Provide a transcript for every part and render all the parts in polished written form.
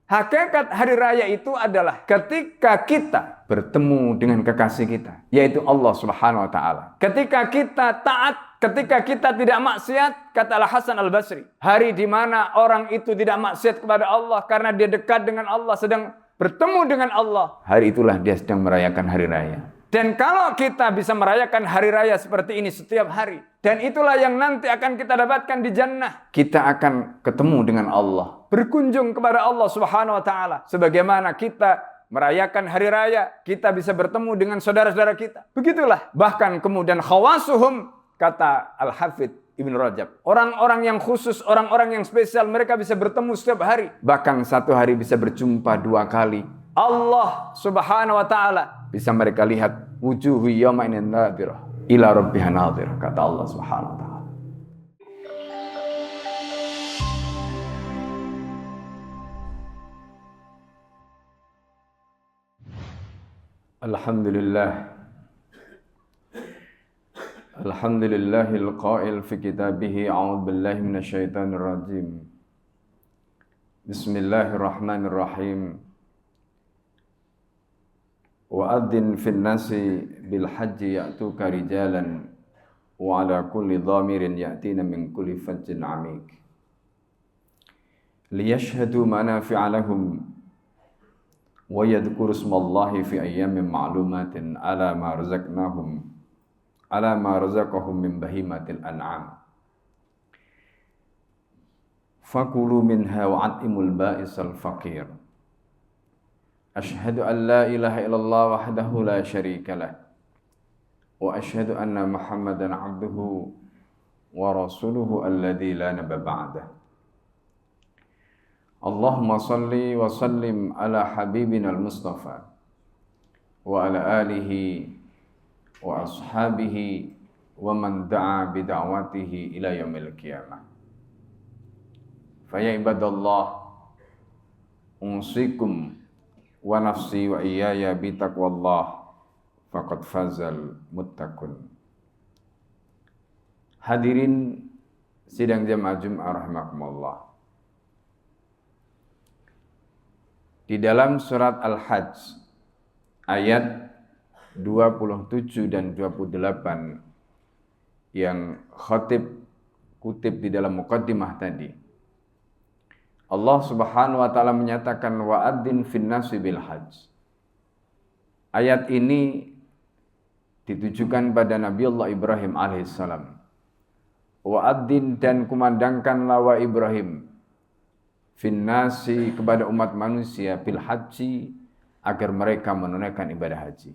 Hakikat hari raya itu adalah ketika kita bertemu dengan kekasih kita, yaitu Allah Subhanahu wa taala. Ketika kita taat, ketika kita tidak maksiat, kata Al-Hasan Al-Basri, hari di mana orang itu tidak maksiat kepada Allah karena dia dekat dengan Allah, sedang bertemu dengan Allah, hari itulah dia sedang merayakan hari raya. Dan kalau kita bisa merayakan hari raya seperti ini setiap hari, dan itulah yang nanti akan kita dapatkan di jannah, kita akan ketemu dengan Allah, berkunjung kepada Allah Subhanahu wa taala. Sebagaimana kita merayakan hari raya, kita bisa bertemu dengan saudara-saudara kita. Begitulah. Bahkan kemudian khawasuhum, kata Al-Hafidz Ibn Rajab, orang-orang yang khusus, orang-orang yang spesial, mereka bisa bertemu setiap hari. Bahkan satu hari bisa berjumpa 2 kali. Allah Subhanahu wa taala bisa mereka lihat, wujuhu yawma idin nadhirah ila rabbiha nadhirah, kata Allah Subhanahu wa taala. Alhamdulillah. Alhamdulillahil qail fi kitabih, a'udzu billahi minasyaitonir rajim. Bismillahirrahmanirrahim. Wa'adzin fin nasi bil hajji ya'tuka rijalan wa ala kulli dhamirin ya'tina min kulli fajjin 'amik liyashhadu manafi'a lahum wa yadhkuru ismallahi fi ayyamin ma'lumatin ala ma razaqahum min bahimatil an'am fakulu minha wa'atimul ba'isal faqir. Asyhadu an la ilaha illallah wahdahu la syarika lah wa asyhadu anna Muhammadan abduhu wa rasuluhu alladzi la nabiyya ba'dah. Allahumma salli wa sallim ala habibina al-Mustafa wa ala alihi wa ashabihi wa man da'a bi da'watihi ila yaumil qiyamah. Fa ya ibadallah, unsikum wa nafsi wa iyaya bi taqwallah faqad fazal muttaqun. Hadirin sidang jamaah Jumat rahimakumullah. Di dalam surat Al-Hajj ayat 27 dan 28 yang khatib kutip di dalam muqaddimah tadi, Allah Subhanahu wa taala menyatakan wa'adzin fin nasi bil hajj. Ayat ini ditujukan pada Nabi Allah Ibrahim alaihissalam. Wa'adzin, dan kumandangkanlah wa Ibrahim fin nasi, kepada umat manusia, bil haji, agar mereka menunaikan ibadah haji.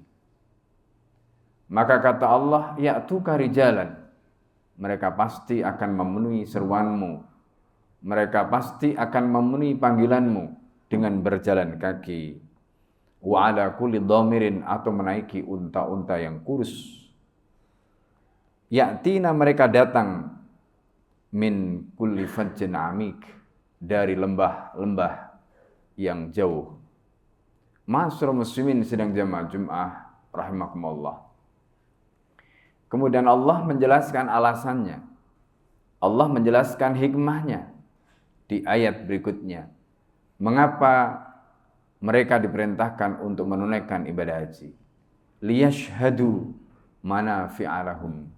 Maka kata Allah, ya'tuka rijalan, mereka pasti akan memenuhi seruanmu, mereka pasti akan memenuhi panggilanmu dengan berjalan kaki. Wa ala kulli dhamirin, atau menaiki unta-unta yang kurus. Ya'tina, mereka datang, min kulli fajjin amik, dari lembah-lembah yang jauh. Ma'asyiral muslimin sidang jamaah Jumat rahimakumullah. Kemudian Allah menjelaskan alasannya. Allah menjelaskan hikmahnya di ayat berikutnya. Mengapa mereka diperintahkan untuk menunaikan ibadah haji? Liyashhadu manafi'a lahum,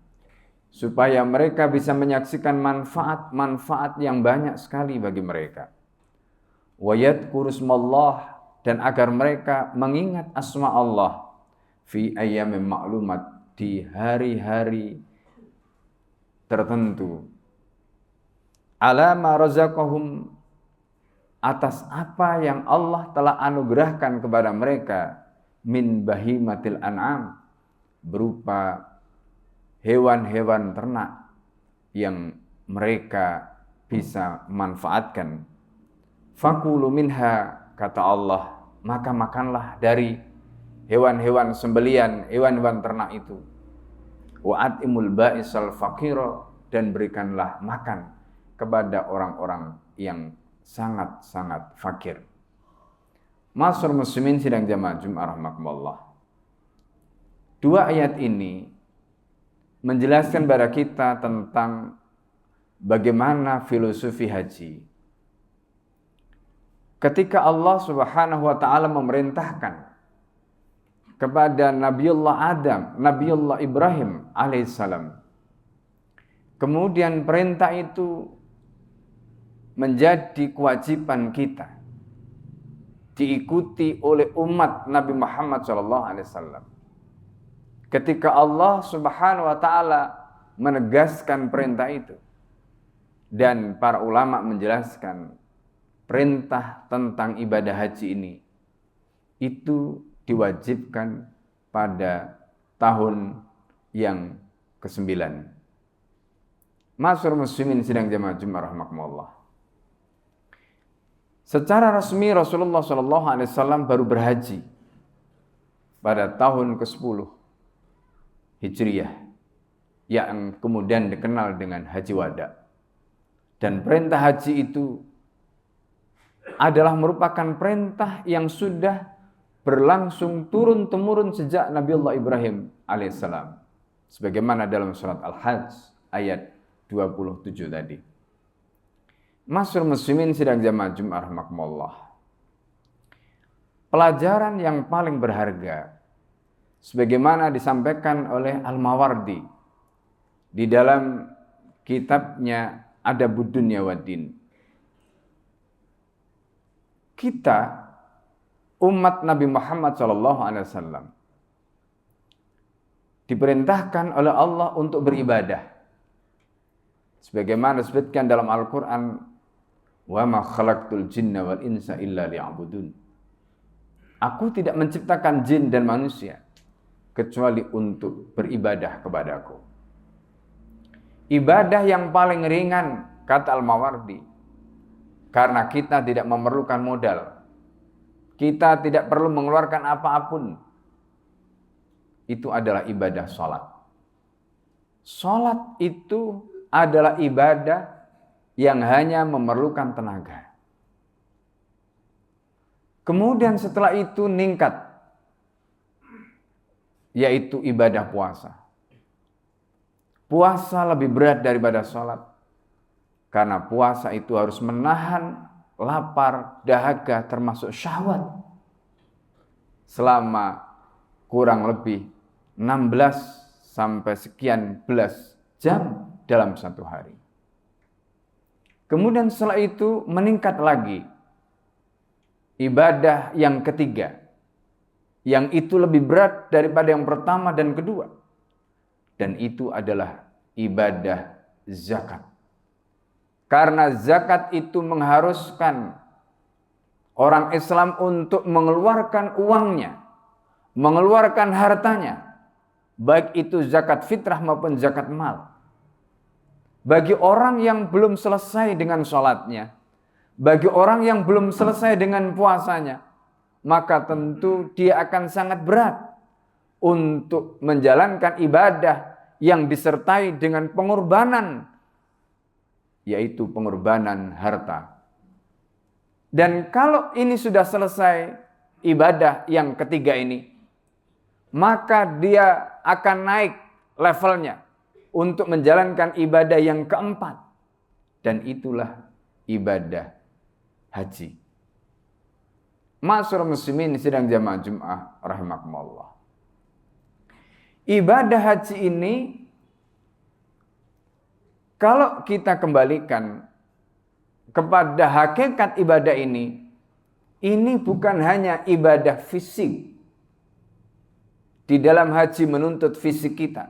supaya mereka bisa menyaksikan manfaat-manfaat yang banyak sekali bagi mereka. Wa yadhkuru ismallah, dan agar mereka mengingat asma Allah fi ayyamin ma'lumat, di hari-hari tertentu. Ala ma razaqahum, atas apa yang Allah telah anugerahkan kepada mereka, min bahimatil an'am, berupa hewan-hewan ternak yang mereka bisa manfaatkan. Fakulu minha, kata Allah, maka makanlah dari hewan-hewan sembelian, hewan-hewan ternak itu. Wa'atimul ba'isal faqira, dan berikanlah makan kepada orang-orang yang sangat-sangat fakir. Ma'asyiral muslimin sidang jamaah Jumat rahimakumullah. 2 ayat ini menjelaskan kepada kita tentang bagaimana filosofi haji. ketika Allah Subhanahu wa taala memerintahkan kepada Nabiullah Adam, Nabiullah Ibrahim alaihissalam. Kemudian perintah itu menjadi kewajiban kita, diikuti oleh umat Nabi Muhammad SAW. Ketika Allah Subhanahu wa taala menegaskan perintah itu, dan para ulama menjelaskan perintah tentang ibadah haji ini itu diwajibkan pada tahun yang ke-9. Ma'asyiral muslimin sidang jamaah Jumat rahimakumullah. Secara resmi Rasulullah SAW baru berhaji pada tahun ke-10 Hijriah, yang kemudian dikenal dengan Haji Wada. Dan perintah haji itu adalah merupakan perintah yang sudah berlangsung turun-temurun sejak Nabiullah Ibrahim alaihissalam. Sebagaimana dalam surat Al-Hajj ayat 27 tadi. Ma'asyiral muslimin sidang jamaah Jumat rahimakumullah. Pelajaran yang paling berharga sebagaimana disampaikan oleh Al-Mawardi di dalam kitabnya Adabud Dunya Waddin. Kita umat Nabi Muhammad SAW diperintahkan oleh Allah untuk beribadah. Sebagaimana disebutkan dalam Al-Quran, wa ma khalaqtul jinna wal insa illa liya'budun. Aku tidak menciptakan jin dan manusia kecuali untuk beribadah kepadaku. Ibadah yang paling ringan, kata Al-Mawardi, karena kita tidak memerlukan modal, kita tidak perlu mengeluarkan apa-apun, itu adalah ibadah sholat. Sholat itu adalah ibadah yang hanya memerlukan tenaga. Kemudian setelah itu meningkat, yaitu ibadah puasa. Puasa lebih berat daripada sholat, karena puasa itu harus menahan lapar, dahaga, termasuk syahwat selama kurang lebih 16 sampai sekian belas jam dalam satu hari. Kemudian setelah itu meningkat lagi ibadah yang ketiga, yang itu lebih berat daripada yang pertama dan kedua, dan itu adalah ibadah zakat. Karena zakat itu mengharuskan orang Islam untuk mengeluarkan uangnya, mengeluarkan hartanya, baik itu zakat fitrah maupun zakat mal. Bagi orang yang belum selesai dengan sholatnya, bagi orang yang belum selesai dengan puasanya, maka tentu dia akan sangat berat untuk menjalankan ibadah yang disertai dengan pengorbanan, yaitu pengorbanan harta. Dan kalau ini sudah selesai ibadah yang ketiga ini, maka dia akan naik levelnya untuk menjalankan ibadah yang keempat, dan itulah ibadah haji. Ma'asyiral muslimin sidang jamaah Jumat rahimakumullah. Ibadah haji ini, kalau kita kembalikan kepada hakikat ibadah ini bukan hanya ibadah fisik. Di dalam haji menuntut fisik kita.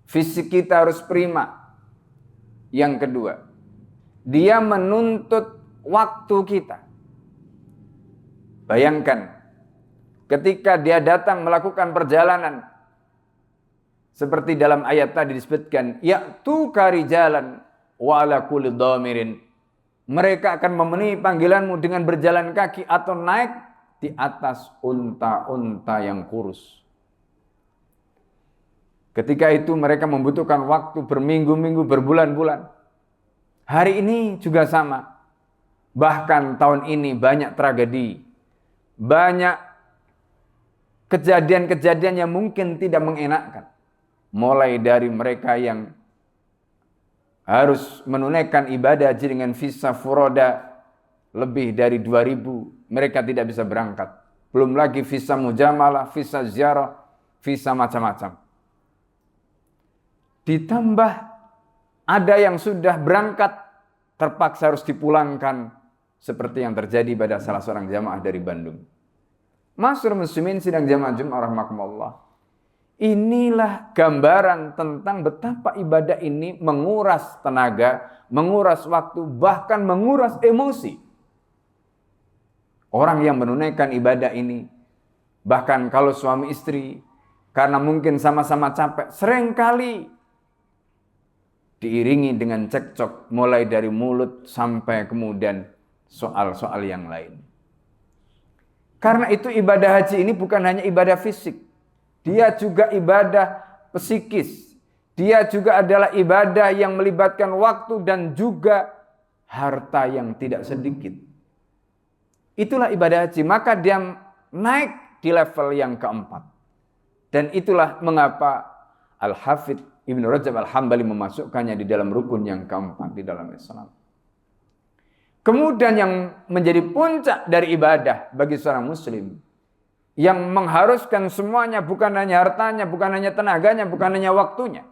Fisik kita harus prima. Yang kedua, dia menuntut waktu kita. Bayangkan, ketika dia datang melakukan perjalanan, seperti dalam ayat tadi disebutkan, ya'tuka rijalan wa ala kulli dhamirin. Mereka akan memenuhi panggilanmu dengan berjalan kaki atau naik di atas unta-unta yang kurus. Ketika itu mereka membutuhkan waktu berminggu-minggu, berbulan-bulan. Hari ini juga sama. Bahkan tahun ini banyak tragedi, banyak kejadian-kejadian yang mungkin tidak mengenakkan. Mulai dari mereka yang harus menunaikan ibadah haji dengan visa furoda, lebih dari 2.000 mereka tidak bisa berangkat. Belum lagi visa mujamalah, visa ziarah, visa macam-macam. Ditambah ada yang sudah berangkat terpaksa harus dipulangkan seperti yang terjadi pada salah seorang jamaah dari Bandung. Ma'asyiral muslimin sidang jamaah Jumat rahimakumullah. Inilah gambaran tentang betapa ibadah ini menguras tenaga, menguras waktu, bahkan menguras emosi. Orang yang menunaikan ibadah ini, bahkan kalau suami istri, karena mungkin sama-sama capek, seringkali diiringi dengan cekcok, mulai dari mulut sampai kemudian soal-soal yang lain. Karena itu ibadah haji ini bukan hanya ibadah fisik, dia juga ibadah psikis. Dia juga adalah ibadah yang melibatkan waktu dan juga harta yang tidak sedikit. Itulah ibadah haji, maka dia naik di level yang keempat. Dan itulah mengapa Al-Hafidh Ibnu Rajab Al-Hambali memasukkannya di dalam rukun yang keempat di dalam Islam. Kemudian yang menjadi puncak dari ibadah bagi seorang muslim, yang mengharuskan semuanya, bukan hanya hartanya, bukan hanya tenaganya, bukan hanya waktunya,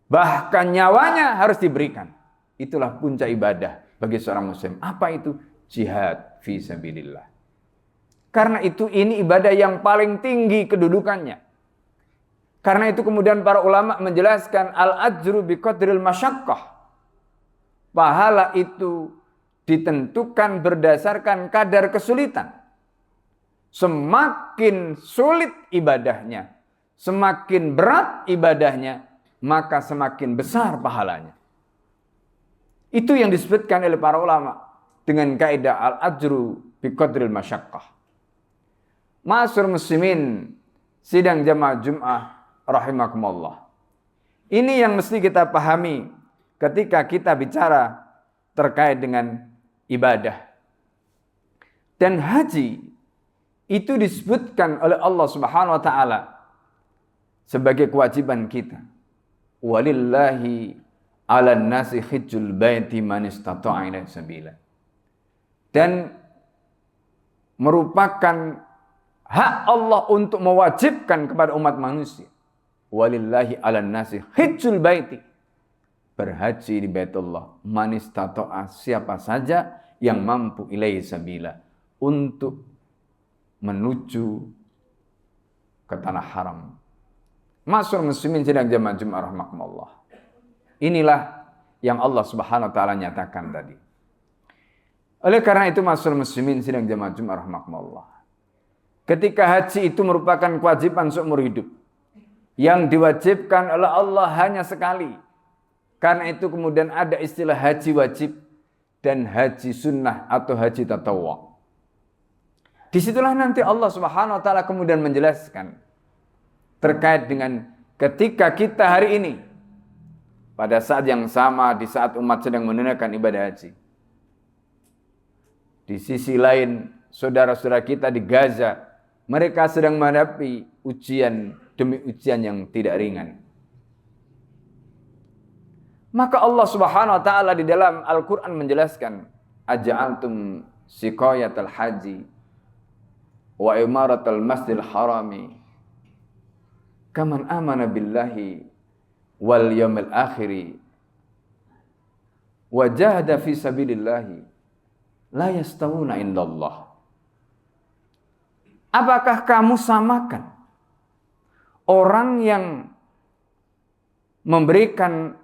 bahkan nyawanya harus diberikan. Itulah puncak ibadah bagi seorang muslim. Apa itu? Jihad fi sabilillah. Karena itu ini ibadah yang paling tinggi kedudukannya. Karena itu kemudian para ulama menjelaskan al-ajru biqadril masyaqqah. Pahala itu ditentukan berdasarkan kadar kesulitan. Semakin sulit ibadahnya, semakin berat ibadahnya, maka semakin besar pahalanya. Itu yang disebutkan oleh para ulama dengan kaidah al-ajru biqadril masyaqqah. Ma'asyiral muslimin sidang jamaah Jumat rahimakumullah. Ini yang mesti kita pahami ketika kita bicara terkait dengan ibadah. Dan haji itu disebutkan oleh Allah Subhanahu wa taala sebagai kewajiban kita. Walillahi 'alan nasi hajjul baiti man istata'a ilaihi sabila. Dan merupakan hak Allah untuk mewajibkan kepada umat manusia. Walillahi 'alan nasi hajjul baiti. Berhaji di Baitullah man istata'a, siapa saja yang mampu ilaihi sabila, untuk menuju ke tanah haram. Ma'asyiral muslimin sidang jamaah Jumat rahimakumullah. Inilah yang Allah Subhanahu wa taala nyatakan tadi. Oleh karena itu ma'asyiral muslimin sidang jamaah Jumat rahimakumullah. Ketika haji itu merupakan kewajiban seumur hidup yang diwajibkan oleh Allah hanya sekali. Karena itu kemudian ada istilah haji wajib dan haji sunnah atau haji tatawwu'. Disitulah nanti Allah Subhanahu wa taala kemudian menjelaskan terkait dengan ketika kita hari ini pada saat yang sama di saat umat sedang menunaikan ibadah haji. Di sisi lain saudara-saudara kita di Gaza, mereka sedang menghadapi ujian demi ujian yang tidak ringan. Maka Allah Subhanahu wa taala di dalam Al-Qur'an menjelaskan, aja'altum siqayatal haji wa imaratal masjidil harami kaman amana billahi wal yaumil akhiri wa jahada fi sabilillahi la yastawuna indallah. Apakah kamu samakan orang yang memberikan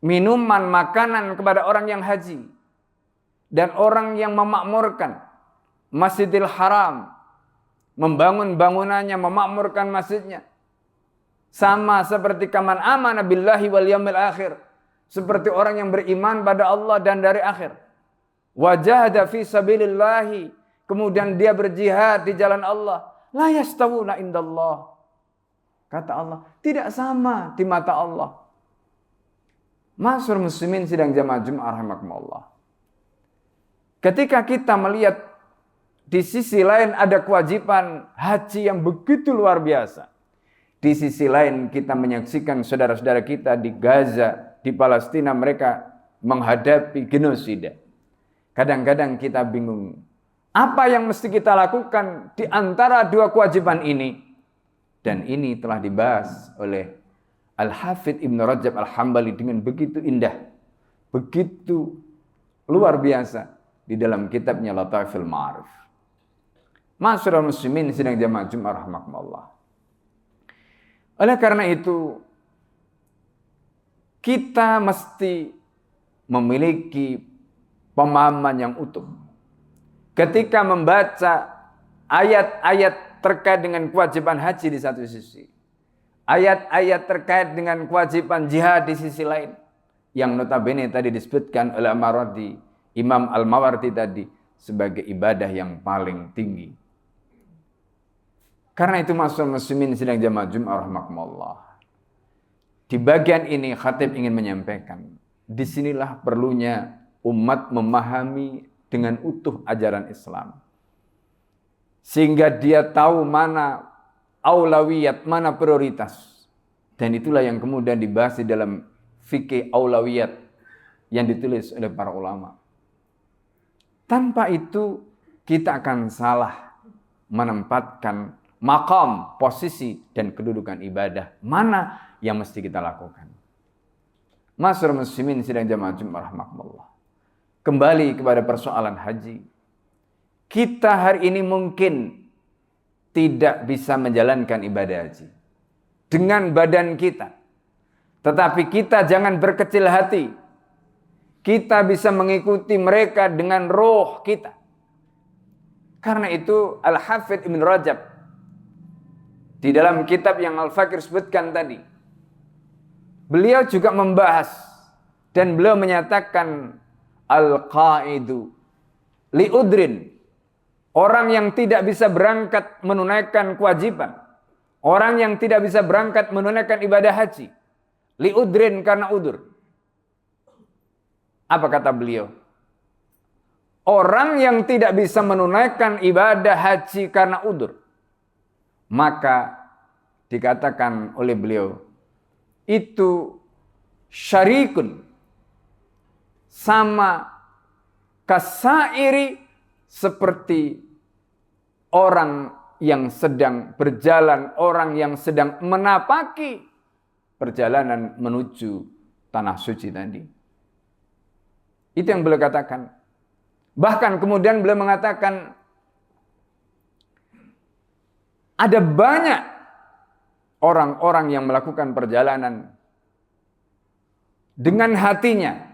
minuman, makanan kepada orang yang haji dan orang yang memakmurkan Masjidil Haram, membangun bangunannya, memakmurkan masjidnya, sama seperti kaman amana billahi wal yaumil akhir, seperti orang yang beriman pada Allah dan dari akhir. Wajahada fi sabilillahi, kemudian dia berjihad di jalan Allah. La yastawuna indallah. Kata Allah, tidak sama di mata Allah. Ma'asyiral muslimin sidang jamaah Jumat rahimakumullah. Ketika kita melihat di sisi lain ada kewajiban haji yang begitu luar biasa. Di sisi lain kita menyaksikan saudara-saudara kita di Gaza, di Palestina, mereka menghadapi genosida. Kadang-kadang kita bingung. Apa yang mesti kita lakukan di antara dua kewajiban ini? Dan ini telah dibahas oleh Al-Hafidh Ibn Rajab Al-Hambali dengan begitu indah, begitu luar biasa di dalam kitabnya Lataiful Ma'arif. Ma'asyiral muslimin sidang jamaah Jumat rahimakumullah. Oleh karena itu, kita mesti memiliki pemahaman yang utuh. Ketika membaca ayat-ayat terkait dengan kewajiban haji di satu sisi, ayat-ayat terkait dengan kewajiban jihad di sisi lain, yang notabene tadi disebutkan oleh Imam Al-Mawardi tadi sebagai ibadah yang paling tinggi. Karena itu ma'asyiral muslimin sidang jamaah Jumat rahimakumullah. Di bagian ini khatib ingin menyampaikan, disinilah perlunya umat memahami dengan utuh ajaran Islam. Sehingga dia tahu mana aulawiyat, mana prioritas. Dan itulah yang kemudian dibahas di dalam fikih aulawiyat yang ditulis oleh para ulama. Tanpa itu kita akan salah menempatkan maqam, posisi, dan kedudukan ibadah. Mana yang mesti kita lakukan? Ma'asyiral muslimin sidang jamaah Jumat rahimakumullah. Kembali kepada persoalan haji. Kita hari ini mungkin tidak bisa menjalankan ibadah haji dengan badan kita. Tetapi kita jangan berkecil hati. Kita bisa mengikuti mereka dengan roh kita. Karena itu Al-Hafidh Ibn Rajab di dalam kitab yang Al-Fakir sebutkan tadi, beliau juga membahas dan beliau menyatakan al-qaidu liudrin, orang yang tidak bisa berangkat menunaikan kewajiban, orang yang tidak bisa berangkat menunaikan ibadah haji, liudrin karena udur. Apa kata beliau? Orang yang tidak bisa menunaikan ibadah haji karena udur, maka dikatakan oleh beliau, itu syarikun, sama kasairi, seperti orang yang sedang berjalan, orang yang sedang menapaki perjalanan menuju tanah suci tadi. Itu yang beliau katakan. Bahkan kemudian beliau mengatakan, ada banyak orang-orang yang melakukan perjalanan dengan hatinya,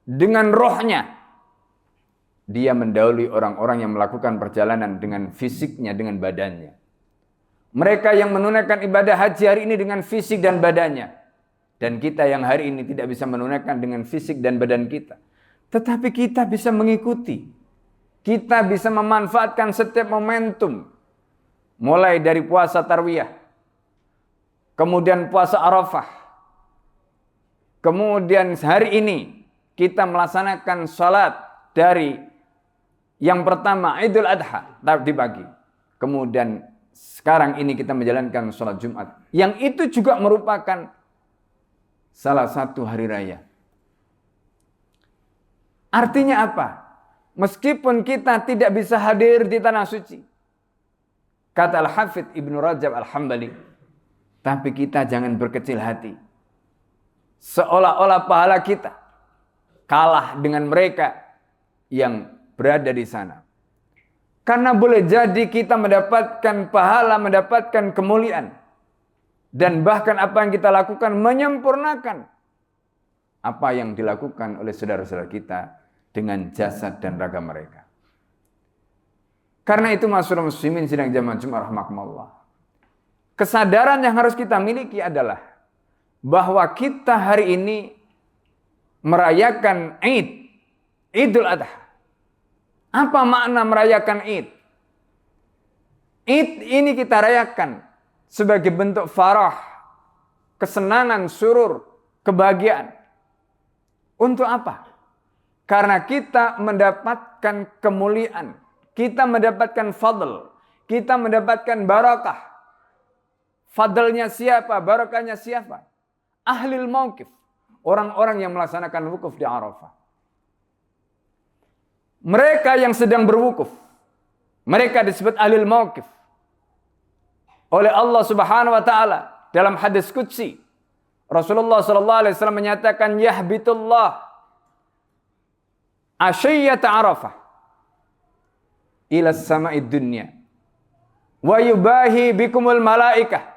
dengan rohnya. Dia mendahului orang-orang yang melakukan perjalanan dengan fisiknya, dengan badannya. Mereka yang menunaikan ibadah haji hari ini dengan fisik dan badannya. Dan kita yang hari ini tidak bisa menunaikan dengan fisik dan badan kita. Tetapi kita bisa mengikuti. Kita bisa memanfaatkan setiap momentum. Mulai dari puasa Tarwiyah, kemudian puasa Arafah, kemudian hari ini kita melaksanakan salat dari yang pertama Idul Adha di pagi, kemudian sekarang ini kita menjalankan salat Jumat, yang itu juga merupakan salah satu hari raya. Artinya apa? Meskipun kita tidak bisa hadir di tanah suci, kata Al-Hafidh Ibn Rajab Al-Hambali, tapi kita jangan berkecil hati. Seolah-olah pahala kita kalah dengan mereka yang berada di sana. Karena boleh jadi kita mendapatkan pahala, mendapatkan kemuliaan. Dan bahkan apa yang kita lakukan menyempurnakan apa yang dilakukan oleh saudara-saudara kita dengan jasad dan raga mereka. Karena itu ma'asyiral muslimin sidang jamaah Jumat rahimakumullah. Kesadaran yang harus kita miliki adalah bahwa kita hari ini merayakan Idul Adha. Apa makna merayakan Id? Id ini kita rayakan sebagai bentuk farah, kesenangan, surur, kebahagiaan. Untuk apa? Karena kita mendapatkan kemuliaan, kita mendapatkan fadl, kita mendapatkan barakah. Fadlnya siapa? Barakahnya siapa? Ahlil mauqif, orang-orang yang melaksanakan wukuf di Arafah. Mereka yang sedang berwukuf, mereka disebut ahlul mauqif oleh Allah Subhanahu wa taala dalam hadis qudsi. Rasulullah sallallahu alaihi wasallam menyatakan yahbitullah asyiyat Arafah ila sama'id dunya wa yubahi bikumul malaikah.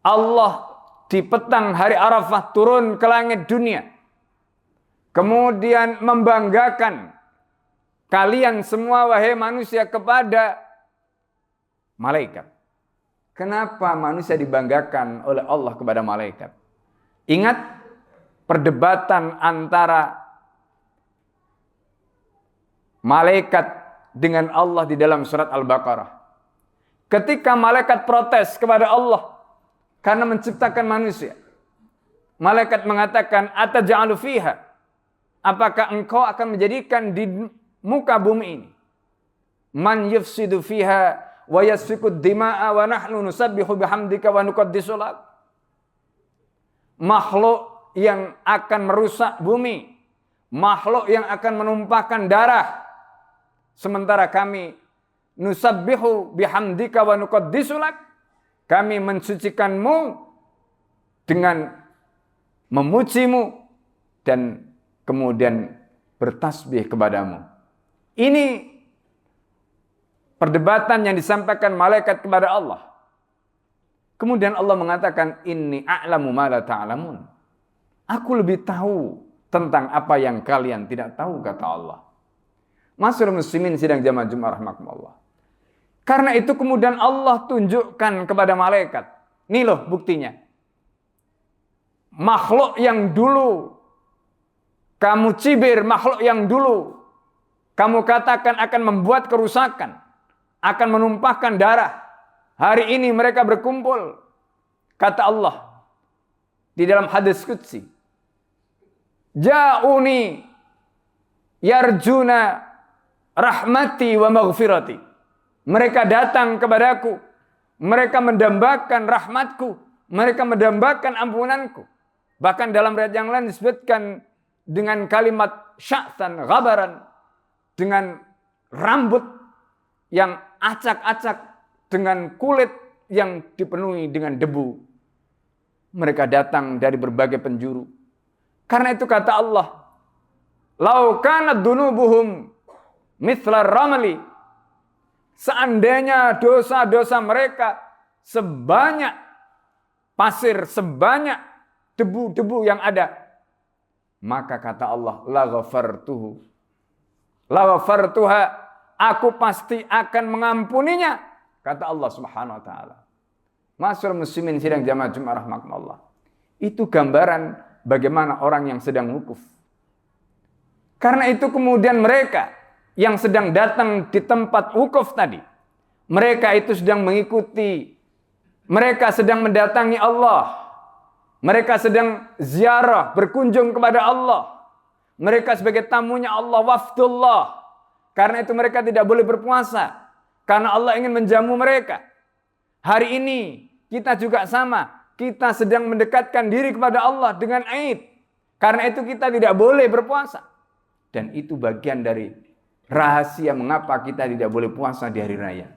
Allah di petang hari Arafah turun ke langit dunia, kemudian membanggakan kalian semua wahai manusia kepada malaikat. Kenapa manusia dibanggakan oleh Allah kepada malaikat? Ingat perdebatan antara malaikat dengan Allah di dalam surat Al-Baqarah. Ketika malaikat protes kepada Allah karena menciptakan manusia, malaikat mengatakan, ataj'alu fiha, apakah engkau akan menjadikan di muka bumi ini man yufsidu fiha wa yasfiku dima'a wa nahnu nusabbihu bihamdika wa nuqaddisu lak, makhluk yang akan merusak bumi, makhluk yang akan menumpahkan darah, sementara kami nusabbihu bihamdika wa nuqaddisu lak, kami mensucikanmu dengan memujimu dan kemudian bertasbih kepadamu. Ini perdebatan yang disampaikan malaikat kepada Allah. Kemudian Allah mengatakan, inni a'lamu ma la ta'lamun. Aku lebih tahu tentang apa yang kalian tidak tahu, kata Allah. Masyaallah muslimin sidang jamaah Jumat rahimakumullah. Karena itu kemudian Allah tunjukkan kepada malaikat. Nih loh buktinya. Makhluk yang dulu kamu cibir, makhluk yang dulu kamu katakan akan membuat kerusakan, akan menumpahkan darah, hari ini mereka berkumpul. Kata Allah di dalam hadis qudsi, ja'uni yarjuna rahmati wa maghfirati. Mereka datang kepadaku, mereka mendambakan rahmatku, mereka mendambakan ampunanku. Bahkan dalam riwayat yang lain disebutkan dengan kalimat sya'tan ghabaran, dengan rambut yang acak-acak, dengan kulit yang dipenuhi dengan debu. Mereka datang dari berbagai penjuru. Karena itu kata Allah, lau kanat dunubuhum mithla ramli, seandainya dosa-dosa mereka sebanyak pasir, sebanyak debu-debu yang ada, maka kata Allah, la ghafartuha, aku pasti akan mengampuninya, kata Allah Subhanahu wa taala. Masyaallah muslimin sidang jamaah Jumat rahimakumullah. Itu gambaran bagaimana orang yang sedang wukuf. Karena itu kemudian mereka yang sedang datang di tempat wukuf tadi, mereka itu sedang mengikuti, mereka sedang mendatangi Allah, mereka sedang ziarah, berkunjung kepada Allah, mereka sebagai tamunya Allah, wafdullah. Karena itu mereka tidak boleh berpuasa, karena Allah ingin menjamu mereka. Hari ini kita juga sama, kita sedang mendekatkan diri kepada Allah dengan Aid. Karena itu kita tidak boleh berpuasa. Dan itu bagian dari rahasia mengapa kita tidak boleh puasa di hari raya.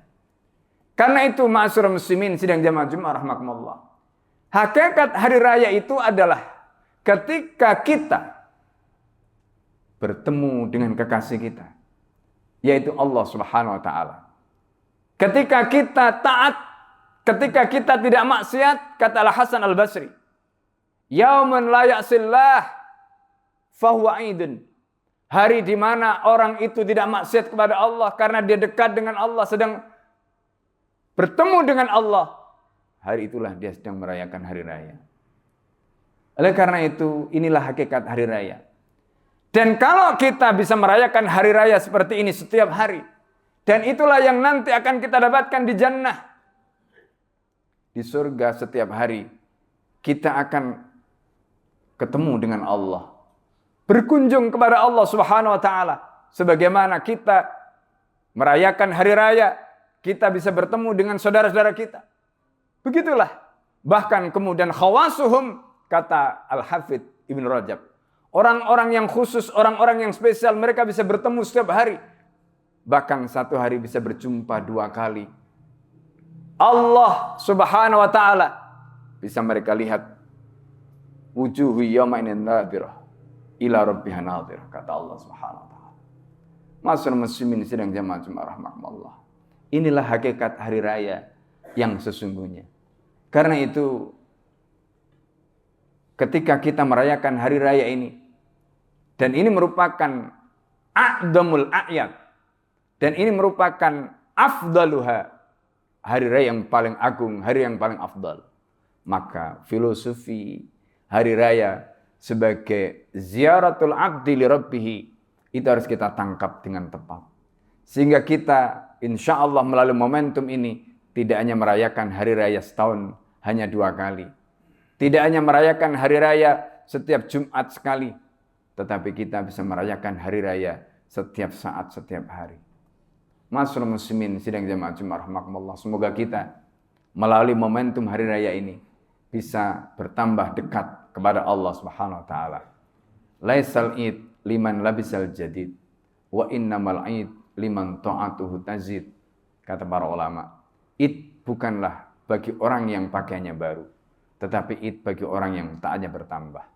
Karena itu ma'asyiral muslimin sidang jamaah Jumat rahimakumullah. Hakikat hari raya itu adalah ketika kita bertemu dengan kekasih kita, yaitu Allah Subhanahu wa taala. Ketika kita taat, ketika kita tidak maksiat, kata Al-Hasan Al-Basri, yaumun la ya'sillah fahuwa aidun. Hari di mana orang itu tidak maksiat kepada Allah karena dia dekat dengan Allah, sedang bertemu dengan Allah, hari itulah dia sedang merayakan hari raya. Oleh karena itu, inilah hakikat hari raya. Dan kalau kita bisa merayakan hari raya seperti ini setiap hari, dan itulah yang nanti akan kita dapatkan di jannah. Di surga setiap hari, kita akan ketemu dengan Allah. Berkunjung kepada Allah Subhanahu wa taala. Sebagaimana kita merayakan hari raya, kita bisa bertemu dengan saudara-saudara kita. Begitulah. Bahkan kemudian khawasuhum, kata Al-Hafidh Ibn Rajab, Orang-orang yang khusus, orang-orang yang spesial, mereka bisa bertemu setiap hari. Bahkan satu hari bisa berjumpa 2 kali. Allah subhanahu wa ta'ala bisa mereka lihat. Wujuhu yawma inin nadhirah ila rabbiha nadhirah, kata Allah subhanahu wa ta'ala. Masyaallah muslimin sidang jamaah Jumat rahmatullah. Inilah hakikat hari raya yang sesungguhnya. Karena itu ketika kita merayakan hari raya ini, dan ini merupakan a'damul a'yad, dan ini merupakan afdaluha, hari raya yang paling agung, hari yang paling afdal, maka filosofi hari raya sebagai ziaratul abdi li rabbih itu harus kita tangkap dengan tepat. Sehingga kita insya Allah melalui momentum ini tidak hanya merayakan hari raya setahun hanya 2 kali. Tidak hanya merayakan hari raya setiap Jumat sekali. Tetapi kita bisa merayakan hari raya setiap saat, setiap hari. Masyaallah muslimin sidang jamaah Jumat rahmatullah. Semoga kita melalui momentum hari raya ini bisa bertambah dekat kepada Allah Subhanahu wa taala. Laisal id liman labisal jadid wa innamal id liman ta'atuhu tazid. Kata para ulama, id bukanlah bagi orang yang pakaiannya baru, tetapi id bagi orang yang taatnya bertambah.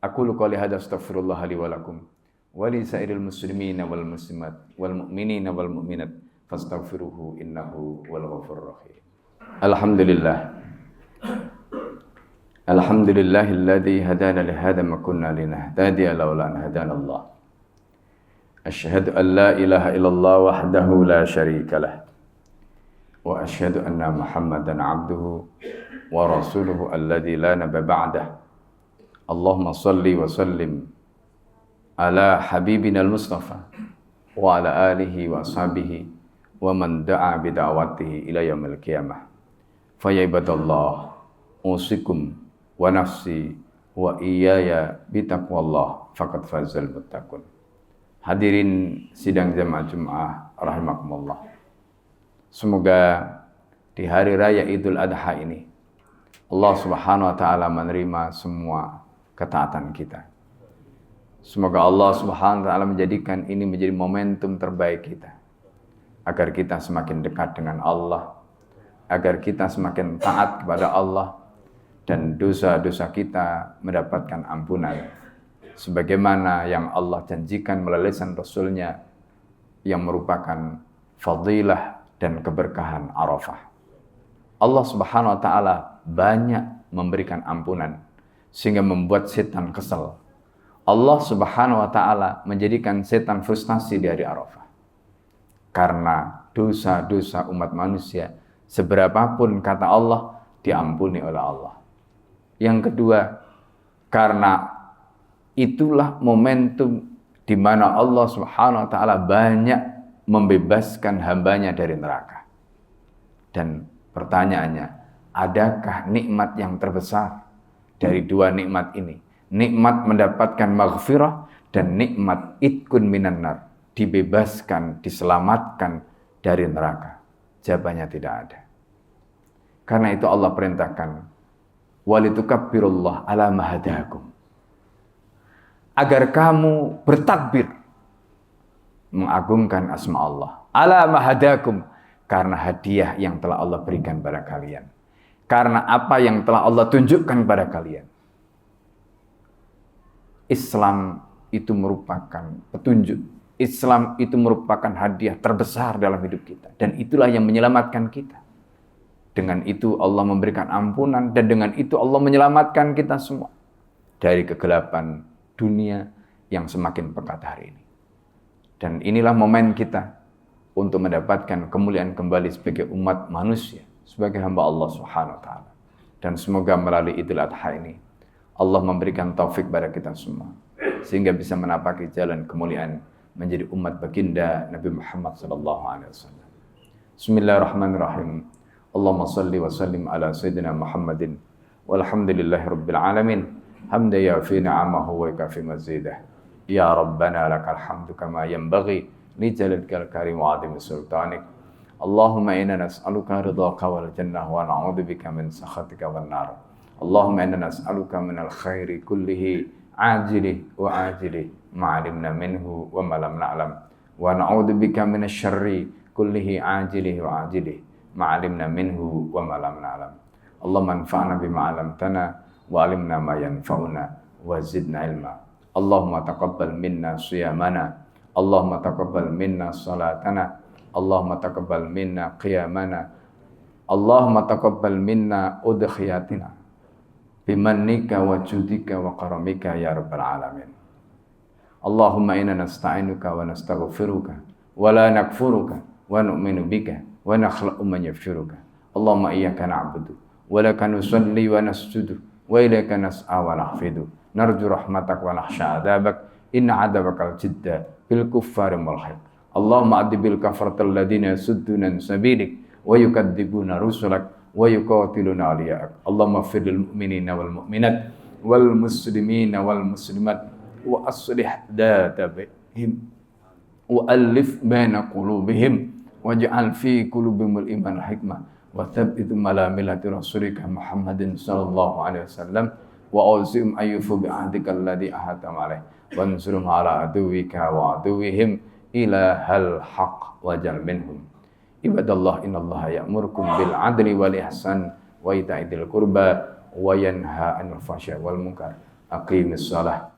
Aku qouli hadza astaghfirullah li wa lakum wa li sa'iril muslimina wal muslimat wal mu'minina wal mu'minat fastaghfiruhu innahu wal ghafurur rahim. Alhamdulillah. Alhamdulillahilladzi hadana li hadza ma kunna linahtadiya laula an hadana Allah. Asyhadu an la ilaha illallah wahdahu la syarika lah. Wa asyhadu anna Muhammadan 'abduhu wa rasuluhu alladzi la nabiyya ba'dah. Allahumma shalli wa sallim ala habibina al-Mustafa wa ala alihi wa ashabihi wa man da'a bi da'watihi ila yaumil qiyamah. Fa ya ibadallah, usikum wa nafsi wa iyaya bi taqwallah faqad fazal muttaqun. Hadirin sidang jamaah Jumat rahimakumullah. Semoga di hari raya Idul Adha ini Allah Subhanahu wa taala menerima semua ketaatan kita. Semoga Allah Subhanahu wa taala menjadikan ini menjadi momentum terbaik kita, agar kita semakin dekat dengan Allah, agar kita semakin taat kepada Allah, dan dosa-dosa kita mendapatkan ampunan sebagaimana yang Allah janjikan melalui lisan Rasul-Nya yang merupakan fadilah dan keberkahan Arafah. Allah Subhanahu wa taala banyak memberikan ampunan sehingga membuat setan kesal. Allah Subhanahu wa taala menjadikan setan frustasi di hari Arafah. Karena dosa-dosa umat manusia seberapapun kata Allah diampuni oleh Allah. Yang kedua, karena itulah momentum di mana Allah Subhanahu wa taala banyak membebaskan hambanya dari neraka. Dan pertanyaannya, adakah nikmat yang terbesar dari 2 nikmat ini? Nikmat mendapatkan maghfirah dan nikmat itkun minan nar, dibebaskan, diselamatkan dari neraka. Jawabannya tidak ada. Karena itu Allah perintahkan, walitukabbirullah ala ma hadakum, agar kamu bertakbir mengagungkan asma Allah ala ma hadakum, karena hadiah yang telah Allah berikan pada kalian, karena apa yang telah Allah tunjukkan pada kalian. Islam itu merupakan petunjuk. Islam itu merupakan hadiah terbesar dalam hidup kita. Dan itulah yang menyelamatkan kita. Dengan itu Allah memberikan ampunan. Dan dengan itu Allah menyelamatkan kita semua dari kegelapan dunia yang semakin pekat hari ini. Dan inilah momen kita untuk mendapatkan kemuliaan kembali sebagai umat manusia, sebagai hamba Allah Subhanahu wa taala. Dan semoga melalui Idul Adha ini Allah memberikan taufik pada kita semua sehingga bisa menapaki jalan kemuliaan menjadi umat baginda Nabi Muhammad sallallahu alaihi wasallam. Bismillahirrahmanirrahim. Allahumma shalli wa sallim ala sayyidina Muhammadin walhamdulillahirabbil alamin. Hamdan yafi ni'amahu wa yakafi mazidah. Ya Rabbana lakal hamdu kama yanbaghi li jalalika karim wa 'azimi sultanik. Allahumma inna nas'aluka ridhaka wal jannah wa na'udzubika min sakhatika wan nar. Allahumma inna nas'aluka minal khairi kullihi عاجله وآجله ما علمنا منه وما لم نعلم ونعوذ بك من الشر كله عاجله وآجله ما علمنا منه وما لم نعلم اللهم انفعنا بما علمتنا وعلمنا ما ينفعنا وزدنا علما اللهم تقبل منا صيامنا اللهم تقبل منا صلاتنا اللهم تقبل منا قيامنا اللهم تقبل منا أضحياتنا بمنك وجودك وكرمك يا رب العالمين اللهم إنا نستعينك ونستغفرك ولا نكفرك ونؤمن بك ونخلق من يفجرك اللهم إياك نعبد ولك نصلي ونسجد وإليك نسعى ونحفظ نرجو رحمتك ونخشى عذابك إن عذابك الجد بالكفار ملحق اللهم أدب الكفرة الذين يصدون عن سبيلك ويكذبون رسلك ويقاتلون أولياءك اللهم اغفر للمؤمنين والمؤمنات والمسلمين والمسلمات وأصلح ذات بينهم وألف بين قلوبهم واجعل في قلوبهم الإيمان والحكمة وثبت على ملة رسولك محمد صلى الله عليه وسلم وأوزئهم أن يوفوا بعهدك الذي عاهدتهم عليه وانصرهم على عدوك وعدوهم إلى الحق وجل منهم عباد الله إن الله يأمركم بالعدل والإحسان وإيتاء ذي القربى وينهى عن الفحشاء والمنكر أقيموا الصلاة